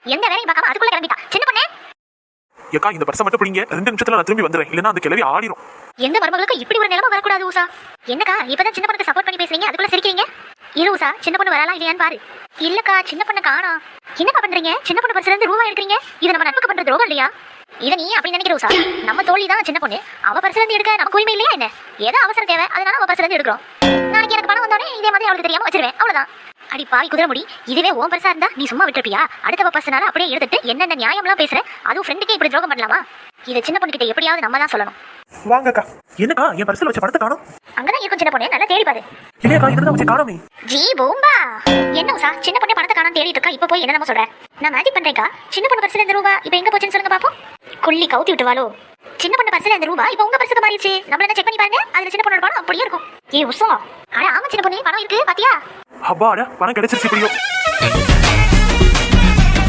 எந்த வேலையும் பார்க்காம அதுக்குள்ள கிளம்பிட்டா சின்ன பொண்ணே. ஏக்கா இந்த பர்ஸை மட்டும் பிடிங்க, 2 நிமிஷத்துல நான் திரும்பி வந்துடுறேன், இல்லைன்னா அந்த கிளவி ஆடிரும். எந்த மருமகளுக்கு இப்படி ஒரு நிலைமை வரக்கூடாது உஷா. என்னக்கா இப்பதான் சின்ன பொண்ணுக்கு சப்போர்ட் பண்ணி பேசுறீங்க, அதுக்குள்ள சிரிக்கிறீங்க. இரு உஷா, சின்ன பொண்ணு வரலாம் இல்லையான்னு பாரு. இல்லக்கா சின்ன பொண்ணு காணோம். என்னக்கா பண்றீங்க? சின்ன பொண்ணு பர்ஸ்ல இருந்து ரூபா எடுக்கிறீங்க, இது நம்ம நட்புக்கு பண்ற துரோகம் இல்லையா? இதை நீ அப்படி நினைக்கிற உஷா. நம்ம தோழி தான் சின்ன பொண்ணு, அவ பர்ஸ்ல இருந்து எடுக்க நமக்கு உரிமை இல்லையா என்ன? ஏதோ அவசரம் தேவை, அதனால அவ பர்ஸ்ல இருந்து எடுக்கிறோம். நாளைக்கு எனக்கு பணம் வந்தோடனே இதே மாதிரி அவளுக்கு தெரியாம வச்சிருவேன், அவ்வளவுதான். அடி பாவி குதிரை முடி, இதுவே உன் பர்ஸா இருந்தா நீ சும்மா விட்டுருப்பியா? அடுத்த பர்சனால அப்படியே எடுத்துட்டு என்னென்ன நியாயம்லாம் பேசுற, அதுவும் ஃப்ரெண்டுக்கே இப்படி துரோகம் பண்ணலாமா? இதை சின்ன பொண்ணு கிட்ட எப்படியாவது நம்ம தான் சொல்லணும். வாங்கக்கா. என்னக்கா என் பர்ஸ்ல வச்ச பணத்தை காணோம்? அங்கதான் இருக்கும் சின்ன பொண்ணு, நல்லா தேடி பாரு. இல்லையாக்கா இதுதான் வச்சு காணோமே. ஜி பூம்பா, என்ன உஷா சின்ன பொண்ணு பணத்தை காணோம் தேடிட்டு இருக்கா, இப்ப போய் என்ன நம்ம சொல்ற? நான் மேஜிக் பண்றேன்க்கா. சின்ன பொண்ணு பர்ஸ்ல இந்த ரூபா இப்ப எங்க போச்சுன்னு சொல்லுங்க பாப்போம். கொல்லி கவுத்தி விட்டுவாளோ? சின்ன பொண்ணு பர்ஸ்ல இந்த ரூபா இப்ப உங்க பர்ஸுக்கு மாறிடுச்சு. நம்மள என்ன செக் பண்ணி பாருங்க, அதுல சின்ன பொண்ணோட பணம் அப்படியே இருக்கும். ஏ உஷா, அட ஆமா சின்ன பொண்ணு பணம் இருக்கு பாத்தியா? அப்பாடா பணம் கிடைச்சிருச்சு இப்படியோ.